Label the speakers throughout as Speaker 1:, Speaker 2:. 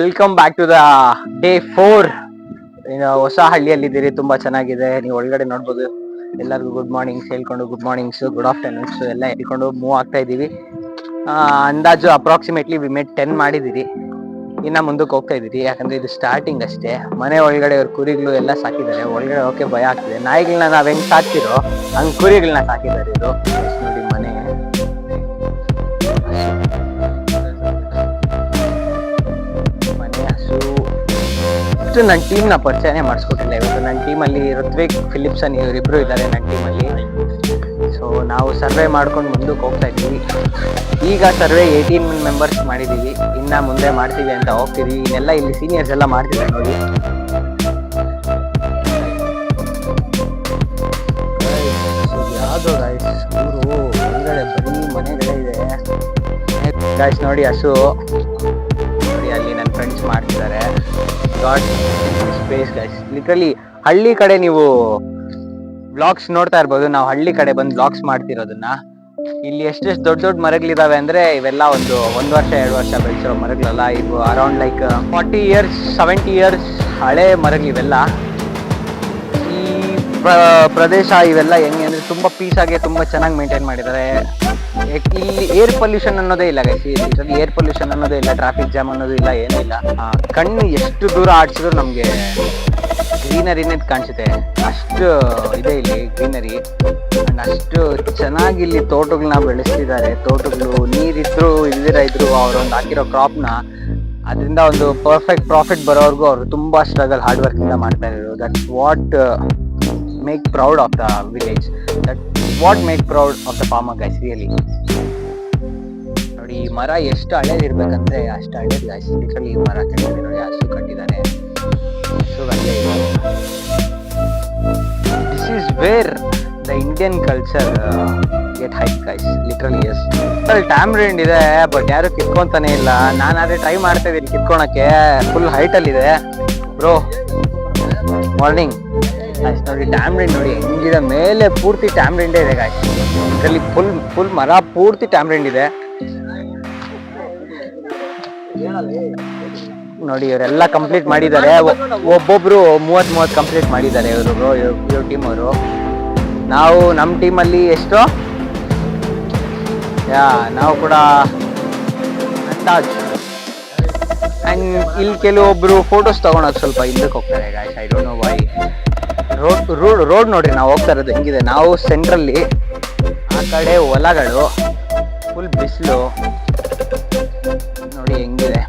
Speaker 1: Welcome back to the day 4. ಹೊಸ ಹಳ್ಳಿಯಲ್ಲಿದ್ದೀರಿ, ತುಂಬಾ ಚೆನ್ನಾಗಿದೆ. ನೀವು ಒಳಗಡೆ ನೋಡ್ಬೋದು. ಎಲ್ಲರಿಗೂ ಗುಡ್ ಮಾರ್ನಿಂಗ್ಸ್ ಹೇಳ್ಕೊಂಡು, ಗುಡ್ ಮಾರ್ನಿಂಗ್ಸ್, ಗುಡ್ ಆಫ್ಟರ್ನೂನ್ಸ್ ಎಲ್ಲ ಹೇಳ್ಕೊಂಡು ಮೂವ್ ಆಗ್ತಾ ಇದೀವಿ. ಅಂದಾಜು ಅಪ್ರಾಕ್ಸಿಮೇಟ್ಲಿ ವಿ ಮೇಡ್ 10 ಮಾಡಿದಿರಿ. ಇನ್ನ ಮುಂದಕ್ಕೆ ಹೋಗ್ತಾ ಇದೀರಿ, ಯಾಕಂದ್ರೆ ಇದು ಸ್ಟಾರ್ಟಿಂಗ್ ಅಷ್ಟೇ. ಮನೆ ಒಳಗಡೆ ಅವ್ರ ಕುರಿಗಳು ಎಲ್ಲ ಸಾಕಿದ್ದಾರೆ. ಒಳಗಡೆ ಹೋಗಕ್ಕೆ ಭಯ ಆಗ್ತಿದೆ. ನಾಯಿಗಳನ್ನ ನಾವ್ ಹೆಂಗ್ ಸಾಕ್ತಿರೋ ಹಂಗ್ ಕುರಿಗಳನ್ನ ಸಾಕಿದ್ದಾರೆ ಇವರು. ನೋಡಿ ಮನೆ ನನ್ನ ಟೀಮ್ ನ ಪರಿಚಯನೇ ಮಾಡಿಸ್ಕೊಟ್ಟಿಲ್ಲ ಇವತ್ತು. ನನ್ನ ಟೀಮ್ ಅಲ್ಲಿ ಋತ್ವಿಕ್, ಫಿಲಿಪ್ಸನ್ ಇವರಿಬ್ರು ಇದ್ದಾರೆ ನನ್ನ ಟೀಮ್ ಅಲ್ಲಿ. ಸೊ ನಾವು ಸರ್ವೆ ಮಾಡ್ಕೊಂಡು ಮುಂದಕ್ಕೆ ಹೋಗ್ತಾ ಇದ್ದೀವಿ. ಈಗ ಸರ್ವೆ 18 ಮೆಂಬರ್ಸ್ ಮಾಡಿದೀವಿ. ಇನ್ನ ಮುಂದೆ ಮಾಡ್ತೀವಿ ಅಂತ ಹೋಗ್ತೀವಿ. ಇನ್ನೆಲ್ಲ ಇಲ್ಲಿ ಸೀನಿಯರ್ಸ್ ಎಲ್ಲ ಮಾಡ್ತಿದ್ದಾರೆ ನೋಡಿ. ಯಾವ್ದು ಗಾಯ್ಸ್ ಊರು ಹೊರಗಡೆ ಬರೀ ಮನೆಗಳೇ ಇದೆ ಗಾಯ್ಸ್. ನೋಡಿ ಹಸು ನೋಡಿ, ಅಲ್ಲಿ ನನ್ನ ಫ್ರೆಂಡ್ಸ್ ಮಾಡ್ತಿದ್ದಾರೆ. Space guys. ಲಿಟ್ರಲಿ ಹಳ್ಳಿ ಕಡೆ ನೀವು ಬ್ಲಾಗ್ಸ್ ನೋಡ್ತಾ ಇರ್ಬೋದು. ನಾವು ಹಳ್ಳಿ ಕಡೆ ಬಂದು ಬ್ಲಾಗ್ಸ್ ಮಾಡ್ತಿರೋದನ್ನ. ಇಲ್ಲಿ ಎಷ್ಟೆಷ್ಟು ದೊಡ್ಡ ದೊಡ್ಡ ಮರಗಳಿದಾವೆ ಅಂದ್ರೆ ಇವೆಲ್ಲ ಒಂದು ವರ್ಷ 2 ವರ್ಷ ಬೆಳೆಸಿರೋ ಮರಗಳಲ್ಲ. ಇವು ಅರೌಂಡ್ ಲೈಕ್ 40 years 70 years ಹಳೆ ಮರಗಳಿವೆಲ್ಲ. ಈ ಪ್ರದೇಶ ಇವೆಲ್ಲ ಹೆಂಗೆ ಅಂದ್ರೆ ತುಂಬಾ ಪೀಸ್ ಆಗಿ ತುಂಬಾ ಚೆನ್ನಾಗಿ ಮೇಂಟೈನ್ ಮಾಡಿದ್ದಾರೆ. ಇಲ್ಲಿ ಏರ್ ಪೊಲ್ಯೂಷನ್ ಅನ್ನೋದೇ ಇಲ್ಲ ಗೈಸ್. ಇದರಲ್ಲಿ ಏರ್ ಪೊಲ್ಯೂಷನ್ ಅನ್ನೋದೇ ಇಲ್ಲ, ಟ್ರಾಫಿಕ್ ಜಾಮ್ ಅನ್ನೋದು ಇಲ್ಲ, ಏನೂ ಇಲ್ಲ. ಕಣ್ಣು ಎಷ್ಟು ದೂರ ಆಡ್ಸಿದ್ರು ನಮ್ಗೆ ಗ್ರೀನರಿನೇ ಕಾಣಿಸುತ್ತೆ. ಅಷ್ಟು ಇದೆ ಇಲ್ಲಿ ಗ್ರೀನರಿ. ಅಂಡ್ ಅಷ್ಟು ಚೆನ್ನಾಗಿ ಇಲ್ಲಿ ತೋಟಗಳನ್ನ ಬೆಳೆಸ್ತಿದ್ದಾರೆ. ತೋಟಗಳು ನೀರಿದ್ರು ಇಲ್ದಿರ ಇದ್ರು ಅವ್ರೊಂದು ಹಾಕಿರೋ ಕ್ರಾಪ್ನ ಅದರಿಂದ ಒಂದು ಪರ್ಫೆಕ್ಟ್ ಪ್ರಾಫಿಟ್ ಬರೋವರೆಗೂ ಅವರು ತುಂಬಾ ಸ್ಟ್ರಗಲ್ ಹಾರ್ಡ್ ವರ್ಕ್ ಇಂದ ಮಾಡ್ತಾ ಇರೋದು. That's what make proud of the village. That what make proud of the farmer guys really. ನೋಡಿ ಈ ಮರ ಎಷ್ಟು ಹಳೇದಿರ್ಬೇಕಂದ್ರೆ ಅಷ್ಟು ಹಳೇದು ಗೈಸ್. ಲಿಟ್ರಲಿ ಈ ಮರ ಕೆಳಗಡೆ ನೋಡಿ ಹಸು ಕಟ್ಟಿದ್ದಾರೆ. This is where the Indian culture get height guys. Literally yes. Tamarind ಇದೆ, ಬಟ್ ಯಾರು ಕಿತ್ಕೊಂತಾನೆ ಇಲ್ಲ. ನಾನಾದ್ರೆ ಟ್ರೈ ಮಾಡ್ತಾ ಇದೀನಿ ಕಿತ್ಕೊಳಕ್ಕೆ. ಫುಲ್ ಹೈಟ್ ಅಲ್ಲಿ ಇದೆ ಬ್ರೋ. ಮಾರ್ನಿಂಗ್ ಗಾಯ್ಸ್ ನೋಡಿ ಟ್ಯಾಮ್ರಿಂಡ್ ನೋಡಿ ಹೆಂಗಿದೆ. ಮೇಲೆ ಪೂರ್ತಿ ಟ್ಯಾಮ್ರಿಂಡೇ ಇದೆ ಗಾಯ್ಸ್. ಇದರಲ್ಲಿ ಫುಲ್ ಮರ ಪೂರ್ತಿ ಟ್ಯಾಮ್ರಿಂಡ್ ಇದೆ ನೋಡಿ. ಇವರೆಲ್ಲ ಕಂಪ್ಲೀಟ್ ಮಾಡಿದ್ದಾರೆ. ಒಬ್ಬೊಬ್ರು 30 ಕಂಪ್ಲೀಟ್ ಮಾಡಿದ್ದಾರೆ ಇವ್ರ ಟೀಮ್ ಅವರು. ನಾವು ನಮ್ಮ ಟೀಮಲ್ಲಿ ಎಷ್ಟು ನಾವು ಕೂಡ ಅಂದಾಜ್. ಅಂಡ್ ಇಲ್ಲಿ ಕೆಲವೊಬ್ರು ಫೋಟೋಸ್ ತಗೊಳಕ್ ಸ್ವಲ್ಪ ಹಿಂದಕ್ಕೆ ಹೋಗ್ತಾರೆ guys. I don't know why. Road ನೋಡ್ರಿ ನಾವು ಹೋಗ್ತಾ ಇರೋದು ಹೆಂಗಿದೆ. ನಾವು ಸೆಂಟ್ರಲ್ಲಿ, ಆ ಕಡೆ ಹೊಲಗಳು, ಫುಲ್ ಬಿಸಿಲು ನೋಡಿ ಹೆಂಗಿದೆ.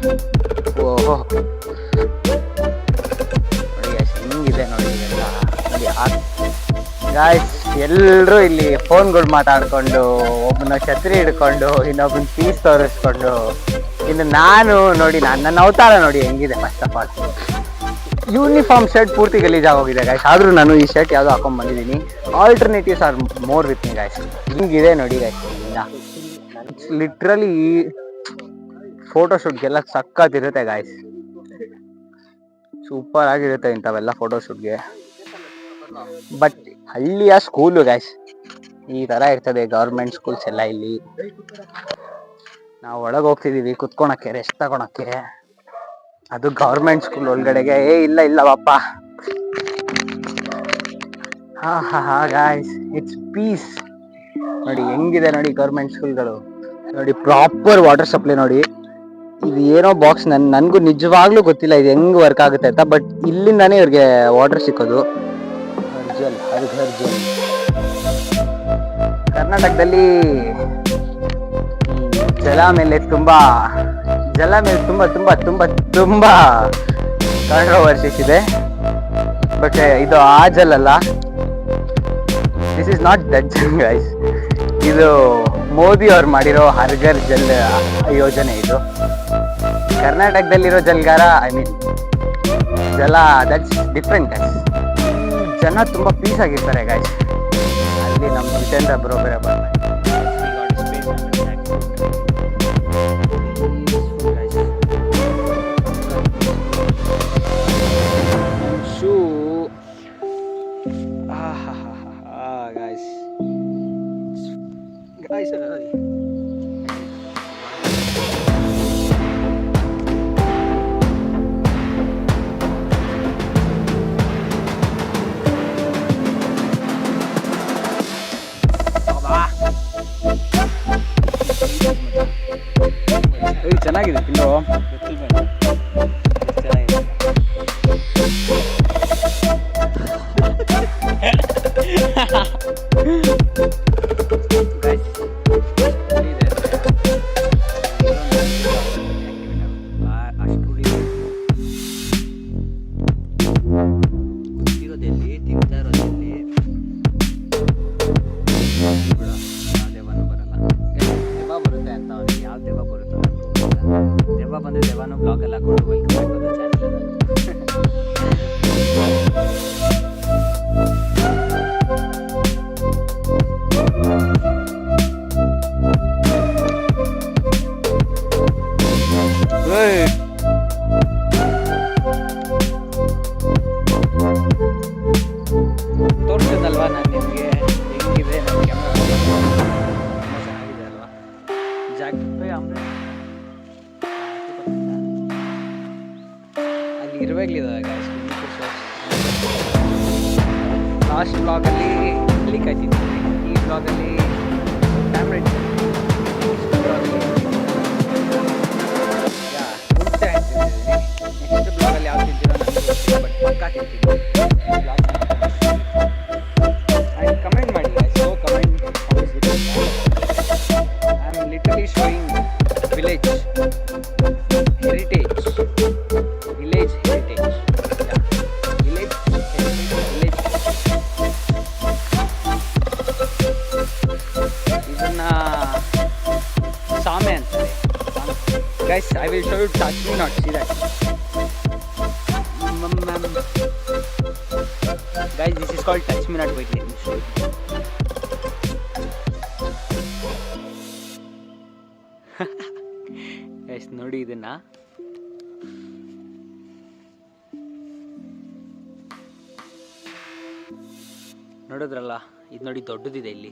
Speaker 1: ಓಹೋ ನೋಡಿ ಗಾಯ್ಸ್ ಹೆಂಗಿದೆ ನೋಡಿ ಇವೆಲ್ಲ ನೋಡಿ. ಗಾಯ್ಸ್ ಎಲ್ಲರೂ ಇಲ್ಲಿ ಫೋನ್ಗಳು ಮಾತಾಡ್ಕೊಂಡು, ಒಬ್ಬನ ಛತ್ರಿ ಹಿಡ್ಕೊಂಡು, ಇನ್ನೊಬ್ಬನ ಪೀಸ್ ತೋರಿಸ್ಕೊಂಡು, ಇನ್ನು ನಾನು ನೋಡಿ ನನ್ನ ಅವತಾರ ನೋಡಿ ಹೆಂಗಿದೆ. First of all uniform shirt ಪೂರ್ತಿ ಗಲೀಜಾಗೋಗಿದೆ ಗಾಯ್ಸ್. ಆದ್ರೂ ನಾನು ಈ ಶರ್ಟ್ ಯಾವ್ದು ಹಾಕೊಂಡ್ ಬಂದಿದ್ದೀನಿ. Alternatives are more with me guys. ಹಿಂಗಿದೆ ನೋಡಿ ಗಾಯ್ಸ್. ಲಿಟ್ರಲಿ ಫೋಟೋಶೂಟ್ಗೆಲ್ಲ ಸಕ್ಕತ್ತಿರುತ್ತೆ ಗಾಯ್ಸ್. ಸೂಪರ್ ಆಗಿರುತ್ತೆ ಇಂಥವೆಲ್ಲ ಫೋಟೋಶೂಟ್ಗೆ. ಬಟ್ ಹಳ್ಳಿಯ ಸ್ಕೂಲು ಗಾಯ್ಸ್ ಈ ತರ ಇರ್ತದೆ. ಗೌರ್ಮೆಂಟ್ ಸ್ಕೂಲ್ಸ್ ಎಲ್ಲ ಇಲ್ಲಿ. ನಾವು ಒಳಗೆ ಹೋಗ್ತಿದೀವಿ ಕುತ್ಕೊಳಕ್ಕೆ, ರೆಸ್ಟ್ ತಗೊಳಕ್ಕೆ. ಅದು ಗೌರ್ಮೆಂಟ್ ಸ್ಕೂಲ್ ಒಳಗಡೆಗೆ. ಇಲ್ಲ ಬಾಪ. ಹಾ ಗಾಯ್ಸ್ ಇಟ್ಸ್ ಪೀಸ್. ನೋಡಿ ಹೆಂಗಿದೆ ನೋಡಿ ಗೌರ್ಮೆಂಟ್ ಸ್ಕೂಲ್ಗಳು. ನೋಡಿ ಪ್ರಾಪರ್ ವಾಟರ್ ಸಪ್ಲೈ ನೋಡಿ. ಇದು ಏನೋ ಬಾಕ್ಸ್ ನನ್ಗೂ ನಿಜವಾಗ್ಲೂ ಗೊತ್ತಿಲ್ಲ ಇದು ಹೆಂಗ್ ವರ್ಕ್ ಆಗುತ್ತೆ ಅಂತ. ಬಟ್ ಇಲ್ಲಿಂದಾನೇ ಇವ್ರಿಗೆ ವಾಟರ್ ಸಿಕ್ಕೋದು. ಕರ್ನಾಟಕದಲ್ಲಿ ಜಲ ಮೇಲೆ ತುಂಬಾ ಕಾಂಟ್ರವರ್ಸಿಸ್ ಇದೆ. ಬಟ್ ಇದು ಆ ಜಲ್ ಅಲ್ಲ. This is not that Jal guys. ಇದು ಮೋದಿ ಅವ್ರು ಮಾಡಿರೋ ಹರ್ ಘರ್ ಜಲ್ ಯೋಜನೆ. ಇದು ಕರ್ನಾಟಕದಲ್ಲಿರೋ ಜಲ್ಗಾರ, ಐ ಮೀನ್ ಜಲ, ದಟ್ಸ್ ಡಿಫ್ರೆಂಟ್ ಗೈಸ್. ಜನ ತುಂಬಾ ಪೀಸ್ ಆಗಿರ್ತಾರೆ ಗೈಸ್. ಅಲ್ಲಿ ನಮ್ಮ ಜಿತೇಂದ್ರ ಬರೋಬರ ಬರ್ತಾರೆ. ತೋರಿಸಿದಲ್ವಾ ನಾನು ನಿಮಗೆ ಹೆಂಗಿದೆ ನನ್ನ ಕ್ಯಾಮ್ರಾ ತುಂಬ ಚೆನ್ನಾಗಿದೆ ಅಲ್ವಾ. ಜಾಕೆಟ್ ಅಲ್ಲಿ ಇರಬೇಕಿದ್ದಾವೆ ಗಾಯ್ಸ್. ಲಾಸ್ಟ್ ಬ್ಲಾಗಲ್ಲಿ ಇಲ್ಲಿ ಕಾಯ್ತಿದ್ದೀನಿ, ಈ ಬ್ಲಾಗಲ್ಲಿ ಕ್ಯಾಮ್ರಾ ಇಟ್ಟಿದ್ದೀನಿ, ನೆಕ್ಸ್ಟ್ ಬ್ಲಾಗಲ್ಲಿ ಯಾವ್ದು ತಿಂತೀರೋ ನನಗೆ ಗೊತ್ತಿಲ್ಲ, ಬಟ್ ಪಕ್ಕಾ ತಿಂತೀನಿ. ಆ್ಯಂಡ್ ಕಮೆಂಟ್ ಮಾಡಿ guys, so comment how is it. I am literally showing village heritage, village heritage, yeah, village heritage, ಇದನ್ನ ಸಾಮೆ ಅಂತಾರೆ guys. I will show you, touch me not, see that guys, this is called touch me not. Wait, let me show you. guys ನೋಡಿ ಇದನ್ನ, ನೋಡಿದ್ರಲ್ಲ, ಇದು ನೋಡಿ ದೊಡ್ಡದಿದೆ ಇಲ್ಲಿ.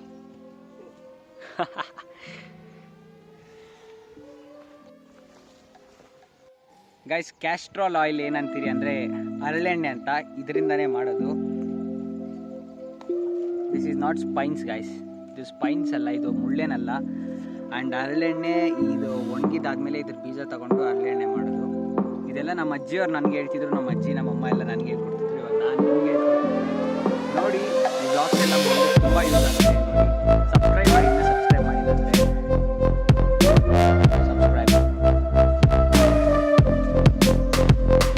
Speaker 1: ಗೈಸ್ ಕ್ಯಾಸ್ಟ್ರಾಲ್ ಆಯಿಲ್ ಏನಂತೀರಿ ಅಂದರೆ ಹರಳೆಣ್ಣೆ ಅಂತ, ಇದರಿಂದನೇ ಮಾಡೋದು. This is not spines guys, ಇದು ಸ್ಪೈನ್ಸ್ ಅಲ್ಲ, ಇದು ಮುಳ್ಳೆನಲ್ಲ. ಆ್ಯಂಡ್ ಹರಳೆಣ್ಣೆ ಇದು ಒಣಗಿದಾದ್ಮೇಲೆ ಇದ್ರ ಬೀಜ ತಗೊಂಡು ಹರಳೆಣ್ಣೆ ಮಾಡೋದು. ಇದೆಲ್ಲ ನಮ್ಮ ಅಜ್ಜಿಯವ್ರು ನನಗೆ ಹೇಳ್ತಿದ್ರು, ನಮ್ಮ ಅಜ್ಜಿ ನಮ್ಮಮ್ಮ ಎಲ್ಲ ನನಗೆ ಹೇಳ್ಕೊಡ್ತಿದ್ರು. ಇವಾಗ ನಾನು ನಿಮಗೆ ಹೇಳ್ಕೊಡ್ತೀನಿ ನೋಡಿ. ಈ ಬ್ಲಾಗ್ಸ್ ಎಲ್ಲ ತುಂಬ ಯೂಸ್ ಆಗುತ್ತೆ. ಸಬ್ಸ್ಕ್ರೈಬ್ ಮಾಡಿ, ಸಬ್ಸ್ಕ್ರೈಬ್ ಮಾಡಿಲ್ಲ ಅಂದರೆ ಸಬ್ಸ್ಕ್ರೈಬ್.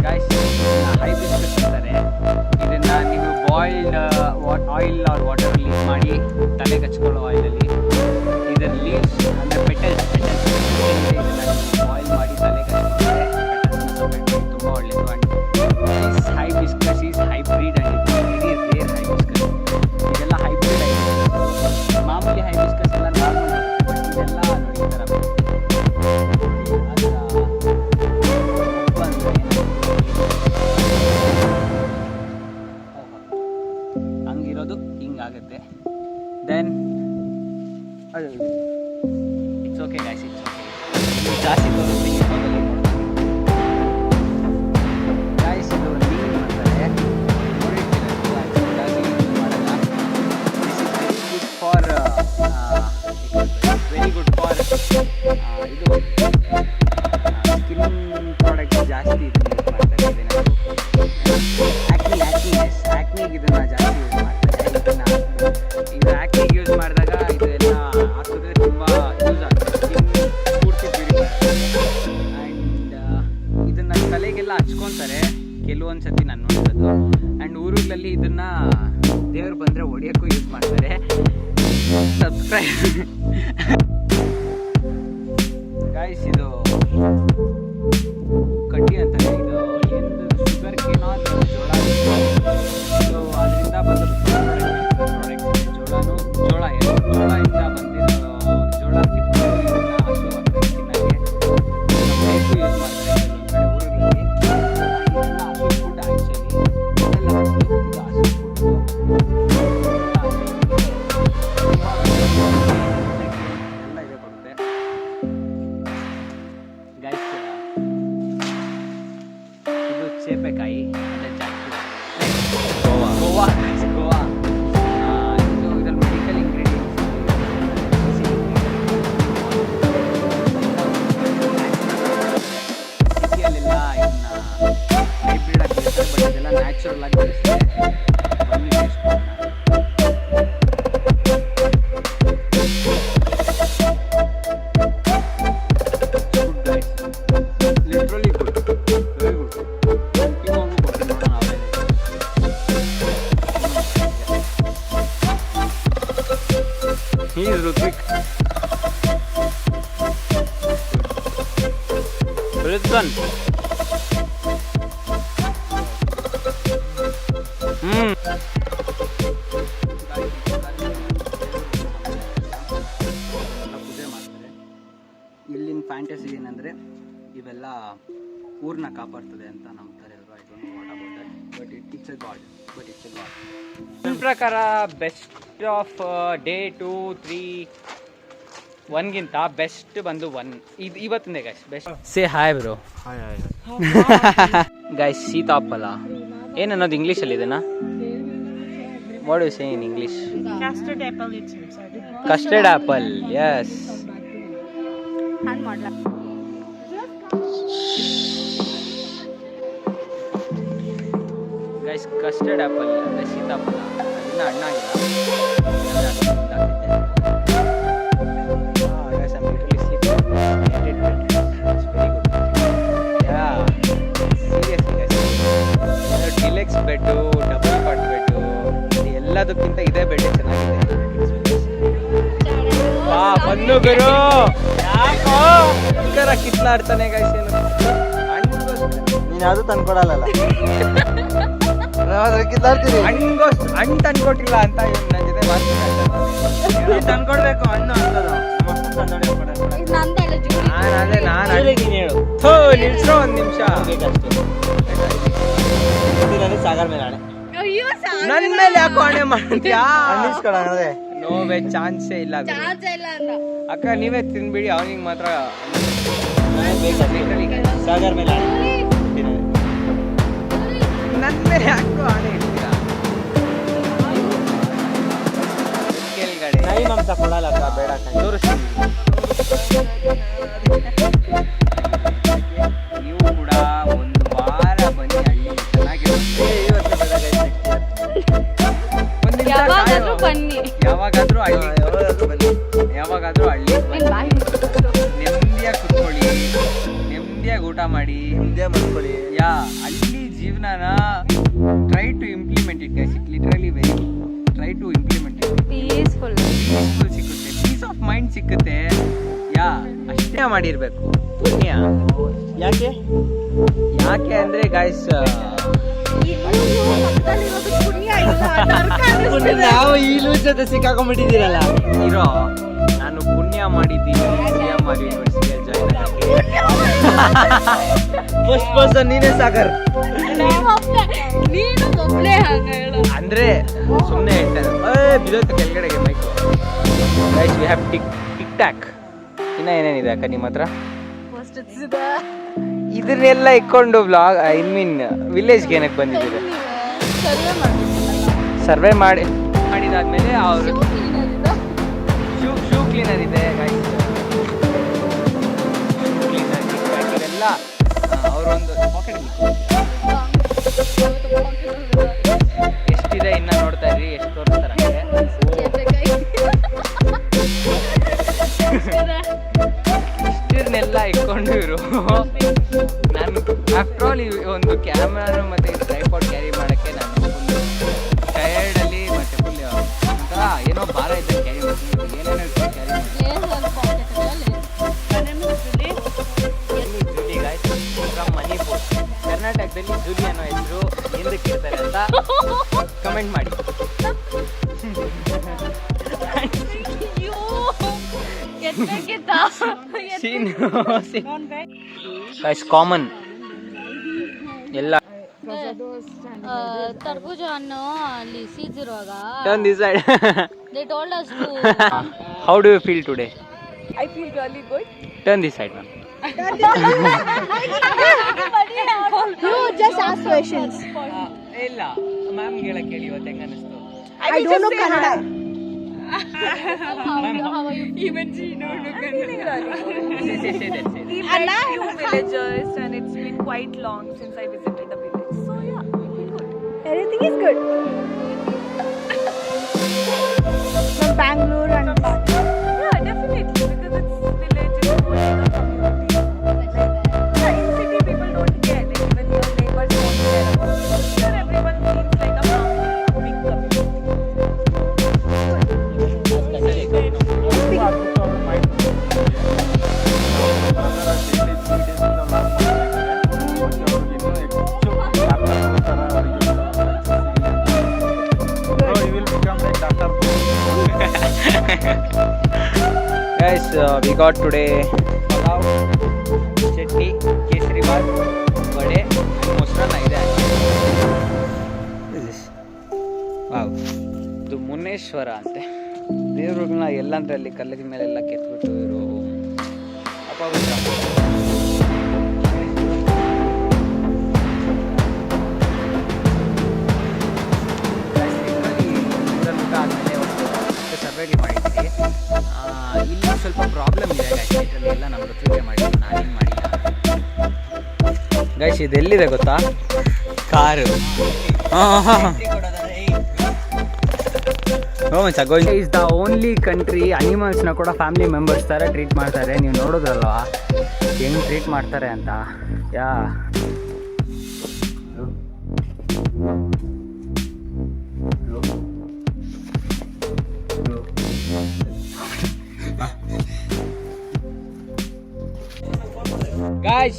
Speaker 1: ಗೈಸ್ ಹೈಬಿಸ್ಕಸ್ ಅಂತಾರೆ ಇದನ್ನು. ನೀವು ಬಾಯ್ಲ್ಡ್ ಆಯಿಲ್ ಆರ್ ವಾಟರಲ್ಲಿ ಯೂಸ್ ಮಾಡಿ ತಲೆಗೆ ಹಚ್ಕೊಳ್ಳೋ ಆಯಿಲಲ್ಲಿ ಇದರ ಲೀವ್ಸ್ ಅಂದರೆ ಪೆಟಲ್ಸ್ ಬಾಯ್ಲ್ ಮಾಡಿ ತಲೆಗೆ ಹಚ್ಕೊಂಡ್ರೆ ಪೆಟಲ್ಸ್ನ ತುಂಬ ಒಳ್ಳೆಯದು. And is hibiscus is hybrid and very rare hibiscus. ಇದೆಲ್ಲ ಹೈಬ್ರಿಡ್ ಹೈಬಿಸ್ಕಸ್. ಮಾಮೂಲಿ ಹೈಬಿಸ್ಕಸ್ ಎಲ್ಲ ನಾರ್ಮಲ್ ಆಗುತ್ತೆ, ಬಟ್ ಇದೆಲ್ಲ ನೋಡಿ ಈ ಥರ ಹಂಗಿರೋದು ಹಿಂಗಾಗುತ್ತೆ. ದೆನ್ ಅದು it's okay guys, it's okay. ಜಾಸ್ತಿ ತೋರಿಸ್ತೀನಿ ಗೈಸ್. ಇದು ನೀರು ಮಾಡ್ತಾರೆ, good for very good for ಇದು ಸ್ಕಿನ್ ಪ್ರಾಡಕ್ಟ್ ಜಾಸ್ತಿ ಇದನ್ನು ಯೂಸ್ ಮಾಡ್ತಾರೆ. ಆ್ಯಕ್ನಿಗೆ ಇದನ್ನು ಜಾಸ್ತಿ ಯೂಸ್ ಮಾಡ್ತಾರೆ. ಇದು ಆ್ಯಕ್ನಿಗೆ ಯೂಸ್ ಮಾಡಿದಾಗ ಇದೆಲ್ಲ ಹಾಕಿದ್ರೆ ತುಂಬ ಯೂಸ್ ಆಗುತ್ತೆ, ಸ್ಕಿನ್ ಪೂರ್ತಿ ಪ್ಯೂರಿಫೈ ಆಗುತ್ತೆ. ಆ್ಯಂಡ್ ಇದನ್ನು ತಲೆಗೆಲ್ಲ ಹಚ್ಕೊತಾರೆ ಕೆಲವೊಂದು ಸತಿ ನಾನು ನೋಡಿರೋದು. ಆ್ಯಂಡ್ ಊರುಗಳಲ್ಲಿ ಇದನ್ನು ದೇವ್ರು ಬಂದರೆ ಹೊಡಿಯೋಕ್ಕೂ ಯೂಸ್ ಮಾಡ್ತಾರೆ. Subscribe guys. ಇದು ಕಡ್ಡಿ ಅಂತಾರೆ, ಇದು ಏನು ಶುಗರ್ ಕೇನೋ ಜೋಳ, ಸೊ ಅದರಿಂದ ಬಂದ ಪ್ರಾಡಕ್ಟ್ ಜೋಳದಿಂದ ಬಂದಿರೋ ಜೋಳ ಕಿತ್ಕೊಂಡು ಇದನ್ನು ಹಸು ಹಾಕ್ತಾರೆ ತಿನ್ನೋಕ್ಕೆ. ಬೇಕು ಯೂಸ್ ಮಾಡ್ತಾರೆ ಕೆಲವೊಂದು ಕಡೆ ಊರುಗಳಲ್ಲಿ. ಇದೆಲ್ಲ ಹಸು ಫುಡ್ ಆ್ಯಕ್ಚುಲಿ, ಇದೆಲ್ಲ ಇದು ಹಸು ಫುಡ್ಡು ಎಲ್ಲ ಇದೆ ಬರುತ್ತೆ ಗೈಸ್. ಇದು ಸೇಪೆಕಾಯಿ ಅಂದರೆ ಗೋವಾ ಗೋವಾ ಗೋವಾ. ಇದು ಇದರಲ್ಲಿ ಮೆಡಿಕಲ್ ಇಂಗ್ರೀಡಿಯೆಂಟ್ಸ್ ಸಿಟಿಯಲ್ಲೆಲ್ಲ ಇದನ್ನ ಹೈಬ್ರಿಡ್ ಆಗಿ ಬೆಳೆಸ್ತಾರೆ, ಬಟ್ ಇದೆಲ್ಲ ನ್ಯಾಚುರಲ್ ಆಗಿ ಬೆಳೆಸ್ತಾರೆ. ಬನ್ನಿ ಟೇಸ್ಟ್ ಮಾಡೋಣ. Literally good, very good. ಇವಾಗ ಕೊಡ್ತೀನಿ ನೋಡೋಣ ಅವೇನಿದೆ. He is Rutvik. Rizwan. ಊರನ್ನ ಕಾಪಾಡ್ತದೆ ಅಂತ ನಂಬ್ತಾರೆ ಅವರು. I don't know what about that, but it's a god. ನನ್ನ ಪ್ರಕಾರ ಬೆಸ್ಟ್ ಆಫ್ ಡೇ 2, 3, 1ಗಿಂತ ಬೆಸ್ಟ್ ಬಂದು 1 ಇವತ್ತಿಂದೇ guys. Best say hi bro. Guys ಸೀತಾಫಲ ಏನನ್ನೋದು ಇಂಗ್ಲೀಷಲ್ಲಿ ಇದೆನಾ? What you say in English? Custard apple. Yes. Guys custard apple ಅಂದರೆ ಸೀತಾಫಲ. ಅದನ್ನ ಹಣ್ಣಾಗಿಲ್ಲ. Deluxe bed, double cot bed, ಎಲ್ಲದಕ್ಕಿಂತ ಇದೇ ಬೆಡ್ ಚೆನ್ನಾಗಿದೆ. ಬಂದು ಗುರು ಯಾಕೋ ಕಿತ್ಲಾಡ್ತಾನೆ ಗೈಸ್. ಏನು
Speaker 2: ನೀನು ಯಾವುದು ತಂದ್ಕೊಡಲ್ಲ.
Speaker 1: ಹಣ್ಣು ತಂದ್ಕೊಟ್ಟಿಲ್ಲ ಅಂತ ನನ್ನ ಜೊತೆ ಮಾತಾಡ್ತಾರೆ.
Speaker 2: ತಂದ್ಕೊಡ್ಬೇಕು ಹಣ್ಣು ಅಂತದ.
Speaker 1: ನಿಲ್ಸೋ ಒಂದ್ ನಿಮಿಷ.
Speaker 2: ಸಾಗರ್ ಮೇಲೆ ಆಣೆ.
Speaker 1: ನನ್ ಮೇಲೆ ಯಾಕೋ ಆಣೆ ಮಾಡ್ತೀಯಾ?
Speaker 2: ಅನ್ನಿಸ್ಕೊಳಂಗದೆ
Speaker 1: ನೋವೇ ಚಾನ್ಸೇ ಇಲ್ಲ ಅಕ್ಕ. ನೀವೇ ತಿನ್ಬಿಡಿ, ಅವನಿಗೆ ಮಾತ್ರ
Speaker 2: ಸಾಗರ್ ಮೇಲೆ ಆಣೆ.
Speaker 1: ನನ್ನ ಮೇಲೆ ಯಾಕೋ ಆಣೆ ಇಡ್ತೀರಾ? ಕೆಳಗಡೆ
Speaker 2: ನೈ ಮಾಂಸ ಕೊಡಲ್ಲ ಬೇಡ
Speaker 1: ತೋರಿಸ್ತೀನಿ. ನೀವು ಕೂಡ ಒಂದು ವಾರ ಬನ್ನಿ, ಹಳ್ಳಿ ಚೆನ್ನಾಗಿರುತ್ತೆ.
Speaker 3: ಯಾವಾಗಾದ್ರೂ ಬನ್ನಿ,
Speaker 1: ಯಾವಾಗಾದ್ರೂ ಹಳ್ಳಿ ನೆಮ್ಮದಿಯಾಗಿ ಕುತ್ಕೊಳ್ಳಿ, ನೆಮ್ಮದಿಯಾಗಿ ಊಟ ಮಾಡಿ,
Speaker 2: ನೆಮ್ಮದಿಯಾಗಿ ಮಾಡ್ಕೊಳ್ಳಿ.
Speaker 1: ಹಳ್ಳಿ ಜೀವನನ try to implement it guys. It literally very good. Try to implement it.
Speaker 3: Peaceful
Speaker 1: ಸಿಕ್ಕುತ್ತೆ, ಪೀಸ್ ಆಫ್ ಮೈಂಡ್ ಸಿಕ್ಕುತ್ತೆ. ಅಷ್ಟೇ ಮಾಡಿರ್ಬೇಕು. ಪುಣ್ಯ ಯಾಕೆ ಅಂದ್ರೆ ಗೈಸ್,
Speaker 2: ನಾವು ಈ ಲೂಸ್ ಜೊತೆ ಸಿಕ್ಕಾಕೊಂಡ್ಬಿಟ್ಟಿದ್ದೀರಲ್ಲ.
Speaker 1: ಇರೋ ನಾನು ಪುಣ್ಯ ಮಾಡಿದ್ದೀನಿ. CMR ಯೂನಿವರ್ಸಿಟಿಗೆ ಜಾಯ್ನ್ ಆಗಕ್ಕೆ
Speaker 2: ಫಸ್ಟ್ ಪರ್ಸನ್ ನೀನೇ ಸಾಗರ್.
Speaker 3: ನೀನು ಒಬ್ಳೆ ಹೇಳು
Speaker 1: ಅಂದ್ರೆ ಸುಮ್ಮನೆ ಹೇಳ್ತಾರೆ. ಬಿದ್ದೋಯ್ತು ಕೆಳಗಡೆಗೆ mic. Guys we have TikTok. ಇನ್ನ ಏನೇನಿದೆ ಅಕ್ಕ ನಿಮ್ಮ ಹತ್ರ? ಇದನ್ನೆಲ್ಲ ಇಟ್ಕೊಂಡು ವ್ಲಾಗ್ ವಿಲೇಜ್ಗೆ ಏನಕ್ಕೆ ಬಂದಿದ್ದೀರಿ? ಸರ್ವೆ ಮಾಡಿದಾದ್ಮೇಲೆ ಅವರು ಶೂ ಕ್ಲೀನರ್ ಇದೆ ಗೈಸ್. ಶೂ ಕ್ಲೀನರ್ ಇದೆಲ್ಲ ಅವರೊಂದು ಎಷ್ಟಿದೆ ಇನ್ನ ನೋಡ್ತಾ ಇದ್ರಿ, ಎಷ್ಟು ತೋರಿಸ್ತಾರೆ. ಇಷ್ಟನ್ನೆಲ್ಲ ಇಟ್ಕೊಂಡು ಇವರು ನಾನು ಆಫ್ಟರ್ ಆಲ್ ಒಂದು ಕ್ಯಾಮ್ರಾನು ಮತ್ತೆ ಟ್ರೈಪಾಡ್ ಕ್ಯಾರಿ ಮಾಡೋಕ್ಕೆ ನಾನು ಫುಲ್ ಟಯರ್ಡಲ್ಲಿ ಮತ್ತೆ ಫುಲ್ ಒಂಥರ ಏನೋ ಭಾರ ಇದ್ದ ಕ್ಯಾರಿ ಮಾಡ್ತೀನಿ. ಏನೇನೋ carry Julie guys from Manipur. ಕರ್ನಾಟಕದಲ್ಲಿ ಜೂಲಿ ಅನ್ನೋ ಹೆಸರು ಹಿಂದಕ್ಕೆ ಇರ್ತಾರೆ ಅಂತ ಕಮೆಂಟ್ ಮಾಡಿ. ಕಾಮನ್ ಎಲ್ಲ
Speaker 3: ತರ್ಬೂಜ ಹಣ್ಣು ಅಲ್ಲಿ ಸೀಡ್ಸ್ ಇರುವಾಗ
Speaker 1: turn this side.
Speaker 3: they told us to
Speaker 1: how do you feel today?
Speaker 4: I feel really good.
Speaker 1: Turn this side, ma'am.
Speaker 4: You just ask questions.
Speaker 1: ಇಲ್ಲ ಮ್ಯಾಮ್ ಹೇಳಕ್ಕೆ ಹೇಳಿ ಇವತ್ತು ಹೆಂಗ ಅನಿಸ್ತು?
Speaker 4: I don't know Kannada.
Speaker 3: how are you
Speaker 4: Even she don't know Kannada. We met few villagers and it's been quite long since I visited a village. So yeah, I feel good. Everything is good. From Bangalore and yeah, definitely because it's village, it's more like a community. Yeah, in city people don't care. Like even your neighbors don't care about you. Here everyone feels like a family, a big community.
Speaker 1: Guys, we got today pulao, chutney, kesari baat, Malleshwara ಅಂತೆ. ದೇವ್ರುಗಳನ್ನ ಎಲ್ಲಂದ್ರೆ ಅಲ್ಲಿ ಕಲ್ಲಿನ ಮೇಲೆಲ್ಲ ಕೆತ್ಬಿಟ್ಟು ಇರೋ ಅಪವಿತ್ರ. ಆದಮೇಲೆ ಒಂದು ಸರ್ವೆಗೆ ಮಾಡಿದ್ವಿ. ಇಲ್ಲಿ ಸ್ವಲ್ಪ ಪ್ರಾಬ್ಲಮ್ ಇದೆ ಗೈಸ್, ಇದರಲ್ಲಿ ಎಲ್ಲ ನಮ್ಮ ಗೊತ್ತಿಗೆ ಮಾಡಿದ್ದು, ನಾನೇನು ಮಾಡಿಲ್ಲ ಗೈಸ್. ಇದು ಎಲ್ಲಿದೆ ಗೊತ್ತಾ? Car. Is the only country ಅನಿಮಲ್ಸ್ನ ಕೂಡ ಫ್ಯಾಮಿಲಿ ಮೆಂಬರ್ಸ್ ಥರ ಟ್ರೀಟ್ ಮಾಡ್ತಾರೆ. ನೀವು ನೋಡೋದ್ರಲ್ವಾ ಹೆಂಗೆ ಟ್ರೀಟ್ ಮಾಡ್ತಾರೆ ಅಂತ. ಯಾ guys,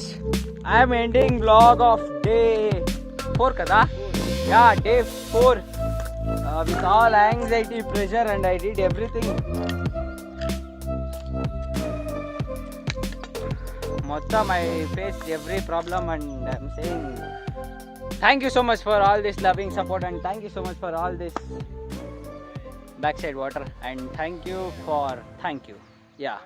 Speaker 1: I am ending vlog of day 4 kada? Yeah, day 4 with all anxiety, pressure, and I did everything. Motta I faced every problem, and I'm saying thank you so much for all this loving support, and thank you so much for all this backside water, and thank you. Yeah.